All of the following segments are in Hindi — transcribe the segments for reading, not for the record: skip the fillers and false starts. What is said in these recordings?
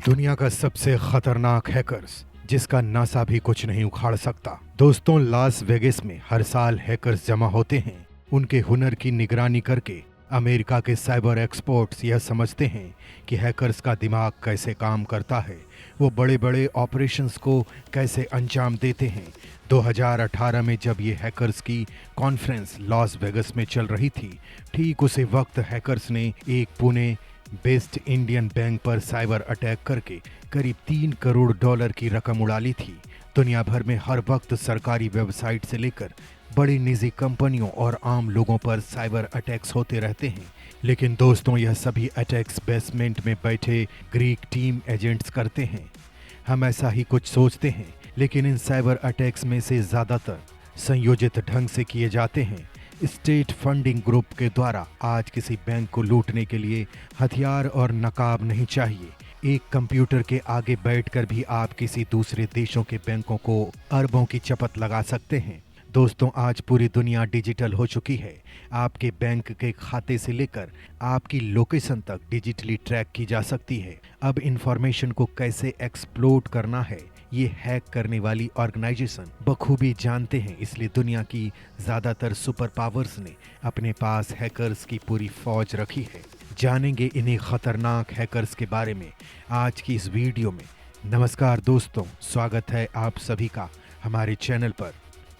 दुनिया का सबसे खतरनाक हैकर्स जिसका नासा भी कुछ नहीं उखाड़ सकता। दोस्तों, लास वेगास में हर साल हैकर्स जमा होते हैं। उनके हुनर की निगरानी करके अमेरिका के साइबर एक्सपर्ट्स यह समझते हैं कि हैकर्स का दिमाग कैसे काम करता है, वो बड़े बड़े ऑपरेशंस को कैसे अंजाम देते हैं। 2018 में जब ये हैकर्स की कॉन्फ्रेंस लॉस वेगास में चल रही थी, ठीक उसी वक्त हैकर्स ने एक पुणे बेस्ड इंडियन बैंक पर साइबर अटैक करके करीब $3 करोड़ की रकम उड़ा ली थी। दुनिया भर में हर वक्त सरकारी वेबसाइट से लेकर बड़ी निजी कंपनियों और आम लोगों पर साइबर अटैक्स होते रहते हैं। लेकिन दोस्तों, यह सभी अटैक्स बेसमेंट में बैठे ग्रीक टीम एजेंट्स करते हैं। हम ऐसा ही कुछ सोचते हैं, लेकिन इन साइबर अटैक्स में से ज़्यादातर संयोजित ढंग से किए जाते हैं। स्टेट फंडिंग ग्रुप के द्वारा आज किसी बैंक को लूटने के लिए हथियार और नकाब नहीं चाहिए। एक कंप्यूटर के आगे बैठकर भी आप किसी दूसरे देशों के बैंकों को अरबों की चपत लगा सकते हैं। दोस्तों, आज पूरी दुनिया डिजिटल हो चुकी है। आपके बैंक के खाते से लेकर आपकी लोकेशन तक डिजिटली ट्रैक की जा सकती है। अब इंफॉर्मेशन को कैसे एक्सप्लोड करना है, ये हैक करने वाली ऑर्गेनाइजेशन बखूबी जानते हैं। इसलिए दुनिया की ज़्यादातर सुपर पावर्स ने अपने पास हैकर्स की पूरी फौज रखी है। जानेंगे इन्हीं खतरनाक हैकर्स के बारे में आज की इस वीडियो में। नमस्कार दोस्तों, स्वागत है आप सभी का हमारे चैनल पर।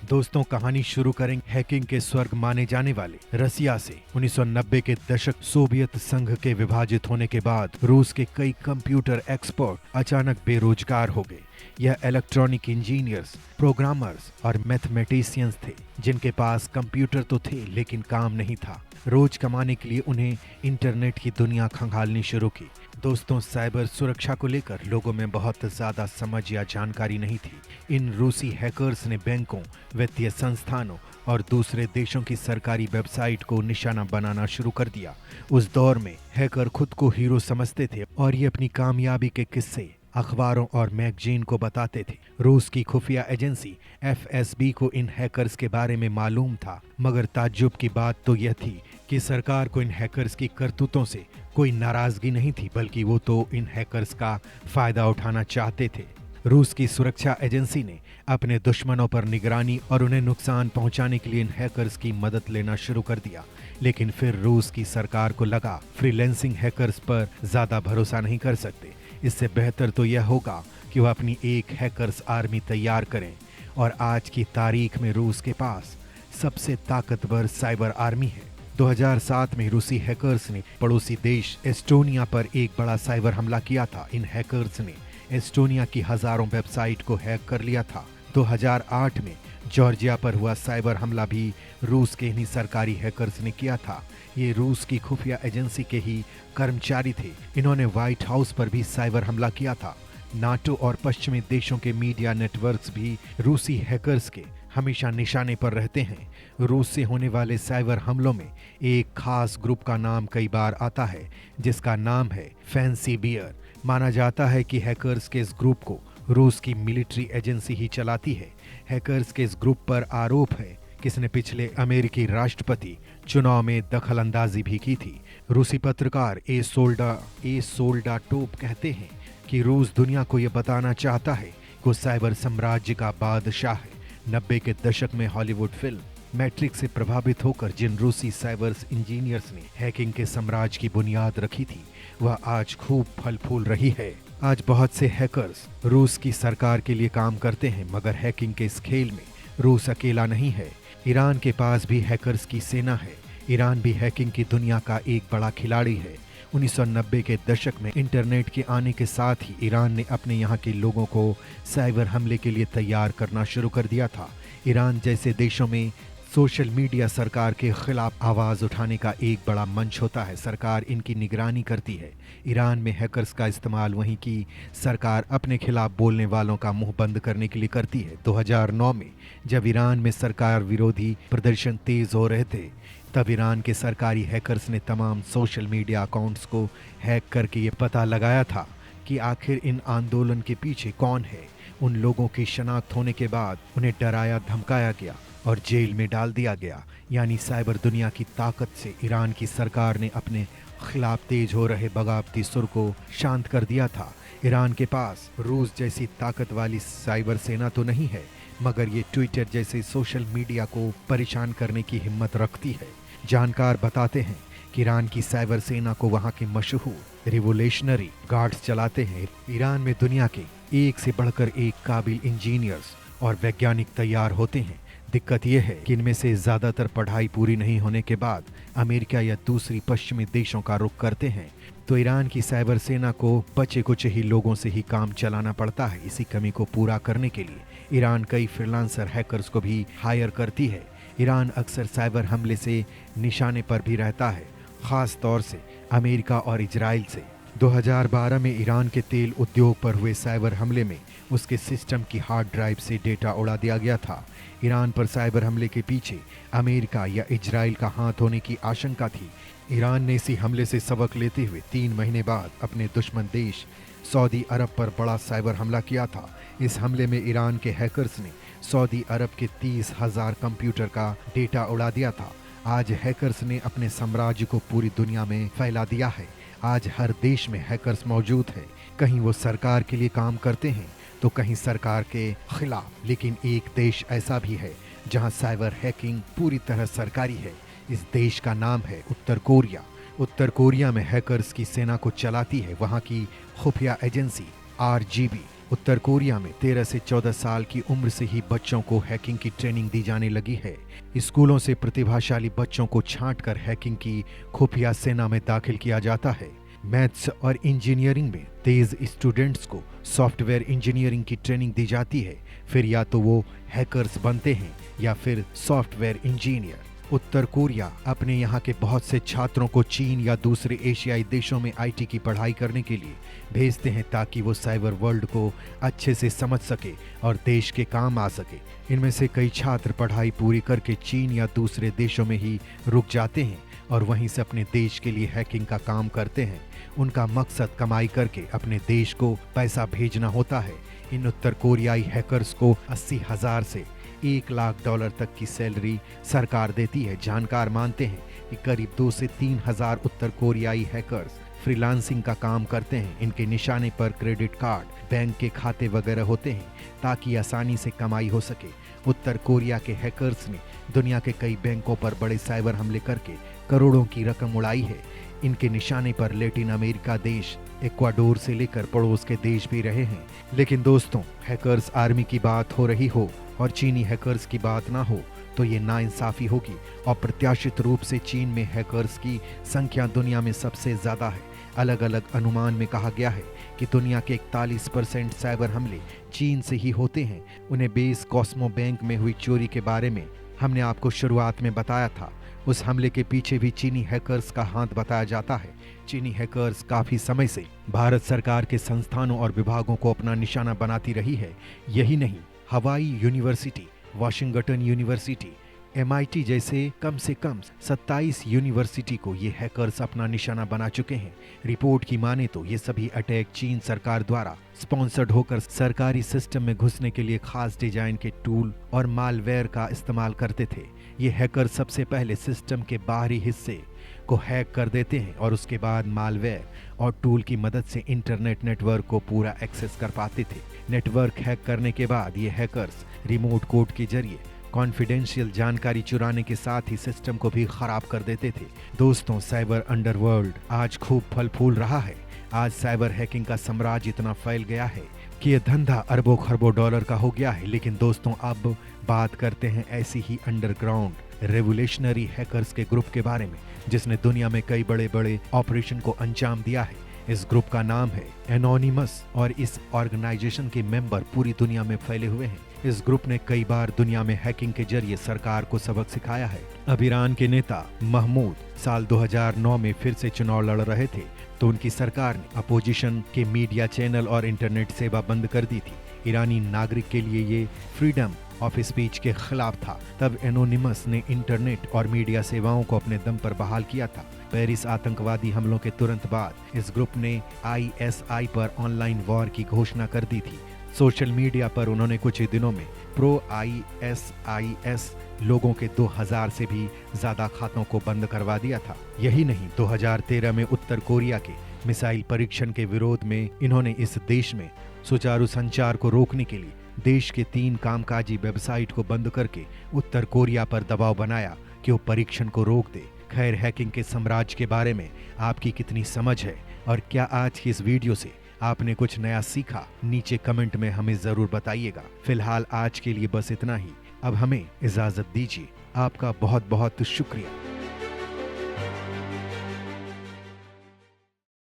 दोस्तों, कहानी शुरू करेंगे हैकिंग के स्वर्ग माने जाने वाले रसिया से। 1990 के दशक सोवियत संघ के विभाजित होने के बाद रूस के कई कंप्यूटर एक्सपर्ट अचानक बेरोजगार हो गए। यह इलेक्ट्रॉनिक इंजीनियर्स, प्रोग्रामर्स और मैथमेटिशियंस थे जिनके पास कंप्यूटर तो थे लेकिन काम नहीं था। रोज कमाने के लिए उन्हें इंटरनेट की दुनिया खंगालनी शुरू की। दोस्तों, साइबर सुरक्षा को लेकर लोगों में बहुत ज़्यादा समझ या जानकारी नहीं थी। इन रूसी हैकर्स ने बैंकों, वित्तीय संस्थानों और दूसरे देशों की सरकारी वेबसाइट को निशाना बनाना शुरू कर दिया। उस दौर में हैकर खुद को हीरो समझते थे और ये अपनी कामयाबी के किस्से अखबारों और मैगजीन को बताते थे। रूस की खुफिया एजेंसी FSB को इन हैकर्स के बारे में मालूम था, मगर ताज्जुब की बात तो यह थी कि सरकार को इन हैकर्स की करतूतों से कोई नाराजगी नहीं थी, बल्कि वो तो इन हैकर्स का फायदा उठाना चाहते थे। रूस की सुरक्षा एजेंसी ने अपने दुश्मनों पर निगरानी और उन्हें नुकसान पहुंचाने के लिए इन हैकर्स की मदद लेना शुरू कर दिया। लेकिन फिर रूस की सरकार को लगा फ्रीलैंसिंग हैकर्स पर ज्यादा भरोसा नहीं कर सकते। इससे बेहतर तो यह होगा कि वह अपनी एक हैकर्स आर्मी तैयार करें। और आज की तारीख में रूस के पास सबसे ताकतवर साइबर आर्मी है। 2007 में रूसी हैकर्स ने पड़ोसी देश एस्टोनिया पर एक बड़ा साइबर हमला किया था। इन हैकर्स ने एस्टोनिया की हजारों वेबसाइट को हैक कर लिया था। 2008 में जॉर्जिया पर हुआ साइबर हमला भी रूस के ही सरकारी हैकर्स ने किया था। ये रूस की खुफिया एजेंसी के ही कर्मचारी थे। इन्होंने व्हाइट हाउस पर भी साइबर हमला किया था। नाटो और पश्चिमी देशों के मीडिया नेटवर्क्स भी रूसी हैकर्स के हमेशा निशाने पर रहते हैं। रूस से होने वाले साइबर हमलों में एक खास ग्रुप का नाम कई बार आता है, जिसका नाम है फैंसी बियर। माना जाता है कि हैकर्स के इस ग्रुप को रूस की मिलिट्री एजेंसी ही चलाती है। हैकर्स के इस ग्रुप पर आरोप है कि इसने पिछले अमेरिकी राष्ट्रपति चुनाव में दखल अंदाजी भी की थी। रूसी पत्रकार ए सोल्डा टोप कहते हैं कि रूस दुनिया को यह बताना चाहता है कि वो साइबर साम्राज्य का बादशाह है। 90 के दशक में हॉलीवुड फिल्म मैट्रिक्स से प्रभावित होकर जिन रूसी साइबर इंजीनियर्स ने हैकिंग के साम्राज्य की बुनियाद रखी थी, वह आज खूब फल फूल रही है। आज बहुत से हैकर्स रूस की सरकार के लिए काम करते हैं, मगर हैकिंग के इस खेल में रूस अकेला नहीं है। ईरान के पास भी हैकर्स की सेना है। ईरान भी हैकिंग की दुनिया का एक बड़ा खिलाड़ी है। 1990 के दशक में इंटरनेट के आने के साथ ही ईरान ने अपने यहाँ के लोगों को साइबर हमले के लिए तैयार करना शुरू कर दिया था। ईरान जैसे देशों में सोशल मीडिया सरकार के खिलाफ आवाज़ उठाने का एक बड़ा मंच होता है। सरकार इनकी निगरानी करती है। ईरान में हैकर्स का इस्तेमाल वहीं की सरकार अपने खिलाफ बोलने वालों का मुंह बंद करने के लिए करती है। 2009 में जब ईरान में सरकार विरोधी प्रदर्शन तेज हो रहे थे, तब ईरान के सरकारी हैकर्स ने तमाम सोशल मीडिया अकाउंट्स को हैक करके ये पता लगाया था कि आखिर इन आंदोलन के पीछे कौन है। उन लोगों की शनाख्त होने के बाद उन्हें डराया धमकाया गया और जेल में डाल दिया गया। यानी साइबर दुनिया की ताकत से ईरान की सरकार ने अपने खिलाफ तेज हो रहे बगावती सुर को शांत कर दिया था। ईरान के पास रूस जैसी ताकत वाली साइबर सेना तो नहीं है, मगर ये ट्विटर जैसे सोशल मीडिया को परेशान करने की हिम्मत रखती है। जानकार बताते हैं कि ईरान की साइबर सेना को वहाँ के मशहूर रिवोल्यूशनरी गार्ड्स चलाते हैं। ईरान में दुनिया के एक से बढ़कर एक काबिल इंजीनियर्स और वैज्ञानिक तैयार होते हैं। दिक्कत यह है कि इनमें से ज्यादातर पढ़ाई पूरी नहीं होने के बाद अमेरिका या दूसरी पश्चिमी देशों का रुख करते हैं, तो ईरान की साइबर सेना को बचे कुछ ही लोगों से ही काम चलाना पड़ता है। इसी कमी को पूरा करने के लिए ईरान कई फ्रीलांसर हैकर्स को भी हायर करती है। ईरान अक्सर साइबर हमले से निशाने पर भी रहता है, खास तौर से अमेरिका और इजराइल से। 2012 में ईरान के तेल उद्योग पर हुए साइबर हमले में उसके सिस्टम की हार्ड ड्राइव से डेटा उड़ा दिया गया था। ईरान पर साइबर हमले के पीछे अमेरिका या इजराइल का हाथ होने की आशंका थी। ईरान ने इसी हमले से सबक लेते हुए 3 महीने बाद अपने दुश्मन देश सऊदी अरब पर बड़ा साइबर हमला किया था। इस हमले में ईरान के हैकर्स ने सऊदी अरब के 30,000 कंप्यूटर का डेटा उड़ा दिया था। आज हैकर्स ने अपने साम्राज्य को पूरी दुनिया में फैला दिया है। आज हर देश में हैकर्स मौजूद है। कहीं वो सरकार के लिए काम करते हैं तो कहीं सरकार के खिलाफ। लेकिन एक देश ऐसा भी है जहां साइबर हैकिंग पूरी तरह सरकारी है। इस देश का नाम है उत्तर कोरिया। उत्तर कोरिया में हैकर्स की सेना को चलाती है वहां की खुफिया एजेंसी RGB। उत्तर कोरिया में 13 से 14 साल की उम्र से ही बच्चों को हैकिंग की ट्रेनिंग दी जाने लगी है। स्कूलों से प्रतिभाशाली बच्चों को छांटकर हैकिंग की खुफिया सेना में दाखिल किया जाता है। मैथ्स और इंजीनियरिंग में तेज स्टूडेंट्स को सॉफ्टवेयर इंजीनियरिंग की ट्रेनिंग दी जाती है। फिर या तो वो हैकर्स बनते हैं या फिर सॉफ्टवेयर इंजीनियर। उत्तर कोरिया अपने यहाँ के बहुत से छात्रों को चीन या दूसरे एशियाई देशों में IT की पढ़ाई करने के लिए भेजते हैं ताकि वो साइबर वर्ल्ड को अच्छे से समझ सके और देश के काम आ सके। इनमें से कई छात्र पढ़ाई पूरी करके चीन या दूसरे देशों में ही रुक जाते हैं और वहीं से अपने देश के लिए हैकिंग का काम करते हैं। उनका मकसद कमाई करके अपने देश को पैसा भेजना होता है। इन उत्तर कोरियाई हैकर्स को 80,000 से $1,00,000 तक की सैलरी सरकार देती है। जानकार मानते हैं कि करीब 2 से 3 हजार उत्तर कोरियाई हैकर्स फ्रीलांसिंग का काम करते हैं। इनके निशाने पर क्रेडिट कार्ड, बैंक के खाते वगैरह होते हैं ताकि आसानी से कमाई हो सके। उत्तर कोरिया के हैकर्स ने दुनिया के कई बैंकों पर बड़े साइबर हमले करके करोड़ों की रकम उड़ाई है। इनके निशाने पर लैटिन अमेरिका देश इक्वाडोर से लेकर पड़ोस के देश भी रहे हैं। लेकिन दोस्तों, हैकर्स आर्मी की बात हो रही हो और चीनी हैकर्स की बात ना हो तो ये नाइंसाफी होगी। अप्रत्याशित रूप से चीन में हैकर्स की संख्या दुनिया में सबसे ज्यादा है। अलग अलग अनुमान में कहा गया है कि दुनिया के 41% साइबर हमले चीन से ही होते हैं। उन्हें बेस कॉस्मो बैंक में हुई चोरी के बारे में हमने आपको शुरुआत में बताया था। उस हमले के पीछे भी चीनी हैकर्स का हाथ बताया जाता है। चीनी हैकर्स काफी समय से भारत सरकार के संस्थानों और विभागों को अपना निशाना बनाती रही है। यही नहीं, हवाई यूनिवर्सिटी, वाशिंगटन यूनिवर्सिटी, MIT जैसे कम से कम 27 यूनिवर्सिटी को ये हैकर्स अपना निशाना बना चुके हैं। रिपोर्ट की माने तो ये सभी अटैक चीन सरकार द्वारा स्पॉन्सर्ड होकर सरकारी सिस्टम में घुसने के लिए खास डिजाइन के टूल और मालवेयर का इस्तेमाल करते थे। ये हैकर सबसे पहले सिस्टम के बाहरी हिस्से को हैक कर देते हैं और उसके बाद मालवेयर और टूल की मदद से इंटरनेट नेटवर्क को पूरा एक्सेस कर पाते थे। नेटवर्क हैक करने के बाद ये हैकर्स रिमोट कोड के जरिए कॉन्फिडेंशियल जानकारी चुराने के साथ ही सिस्टम को भी खराब कर देते थे। दोस्तों, साइबर अंडरवर्ल्ड आज खूब फल फूल रहा है। आज साइबर हैकिंग का साम्राज्य इतना फैल गया है कि यह धंधा अरबों खरबों डॉलर का हो गया है। लेकिन दोस्तों, अब बात करते हैं ऐसी ही अंडरग्राउंड रेवोल्यूशनरी हैकर्स के ग्रुप के बारे में जिसने दुनिया में कई बड़े बड़े ऑपरेशन को अंजाम दिया है। इस ग्रुप का नाम है एनोनिमस और इस ऑर्गेनाइजेशन के मेंबर पूरी दुनिया में फैले हुए हैं। इस ग्रुप ने कई बार दुनिया में हैकिंग के जरिए सरकार को सबक सिखाया है। अब ईरान के नेता महमूद साल 2009 में फिर से चुनाव लड़ रहे थे तो उनकी सरकार ने अपोजिशन के मीडिया चैनल और इंटरनेट सेवा बंद कर दी थी। ईरानी नागरिक के लिए ये फ्रीडम ऑफ स्पीच के खिलाफ था। तब एनोनिमस ने इंटरनेट और मीडिया सेवाओं को अपने दम पर बहाल किया था। पेरिस आतंकवादी हमलों के तुरंत बाद इस ग्रुप ने ISI पर ऑनलाइन वॉर की घोषणा कर दी थी। सोशल मीडिया पर उन्होंने कुछ ही दिनों में प्रो ISIS लोगों के 2000 से भी ज्यादा खातों को बंद करवा दिया था। यही नहीं, 2013 में उत्तर कोरिया के मिसाइल परीक्षण के विरोध में इन्होंने इस देश में सुचारू संचार को रोकने के लिए देश के 3 कामकाजी वेबसाइट को बंद करके उत्तर कोरिया पर दबाव बनाया कि वो परीक्षण को रोक दे। खैर, हैकिंग के साम्राज्य के बारे में आपकी कितनी समझ है और क्या आज की इस वीडियो से आपने कुछ नया सीखा? नीचे कमेंट में हमें जरूर बताइएगा। फिलहाल आज के लिए बस इतना ही। अब हमें इजाजत दीजिए। आपका बहुत बहुत शुक्रिया।